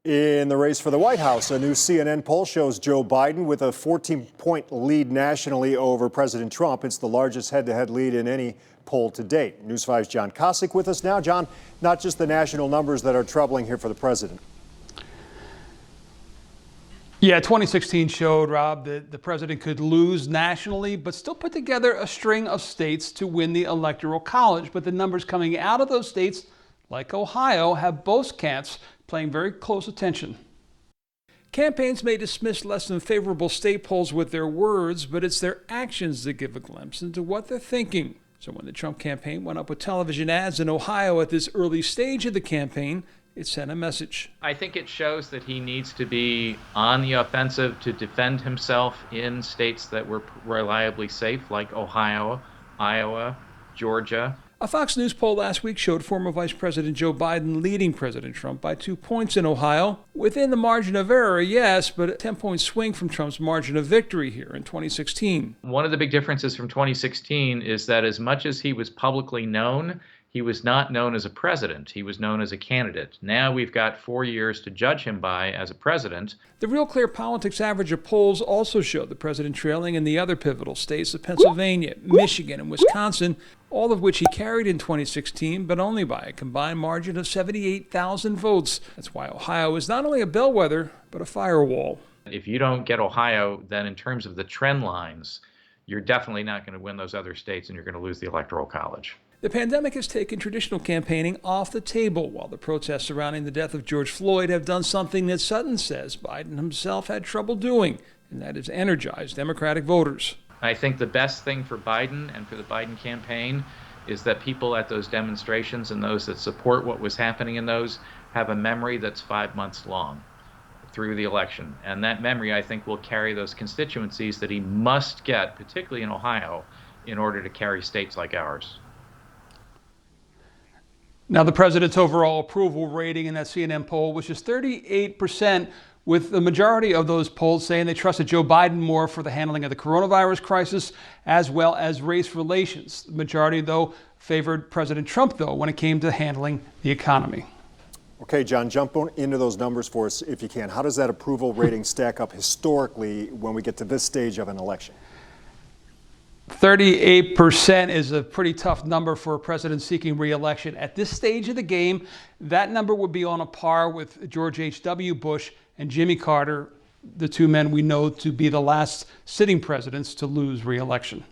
In the race for the White House, a new CNN poll shows Joe Biden with a 14-point lead nationally over President Trump. It's the largest head-to-head lead in any poll to date. News 5's John Kosick with us now. John, not just the national numbers that are troubling here for the president. Yeah, 2016 showed, Rob, that the president could lose nationally, but still put together a string of states to win the Electoral College. But the numbers coming out of those states, like Ohio, have both camps paying very close attention. Campaigns may dismiss less than favorable state polls with their words, but it's their actions that give a glimpse into what they're thinking. So when the Trump campaign went up with television ads in Ohio at this early stage of the campaign, it sent a message. I think it shows that he needs to be on the offensive to defend himself in states that were reliably safe, like Ohio, Iowa, Georgia. A Fox News poll last week showed former Vice President Joe Biden leading President Trump by 2 points in Ohio. Within the margin of error, yes, but a 10-point swing from Trump's margin of victory here in 2016. One of the big differences from 2016 is that as much as he was publicly known, he was not known as a president. He was known as a candidate. Now we've got 4 years to judge him by as a president. The Real Clear Politics average of polls also showed the president trailing in the other pivotal states of Pennsylvania, Michigan, and Wisconsin, all of which he carried in 2016, but only by a combined margin of 78,000 votes. That's why Ohio is not only a bellwether, but a firewall. If you don't get Ohio, then in terms of the trend lines, you're definitely not going to win those other states and you're going to lose the Electoral College. The pandemic has taken traditional campaigning off the table, while the protests surrounding the death of George Floyd have done something that Sutton says Biden himself had trouble doing, and that is energize Democratic voters. I think the best thing for Biden and for the Biden campaign is that people at those demonstrations and those that support what was happening in those have a memory that's 5 months long through the election. And that memory, I think, will carry those constituencies that he must get, particularly in Ohio, in order to carry states like ours. Now, the president's overall approval rating in that CNN poll was just 38%, with the majority of those polls saying they trusted Joe Biden more for the handling of the coronavirus crisis as well as race relations. The majority, though, favored President Trump, though, when it came to handling the economy. Okay, John, jump into those numbers for us if you can. How does that approval rating stack up historically when we get to this stage of an election? 38% is a pretty tough number for a president seeking re-election. At this stage of the game, that number would be on a par with George H.W. Bush and Jimmy Carter, the two men we know to be the last sitting presidents to lose re-election.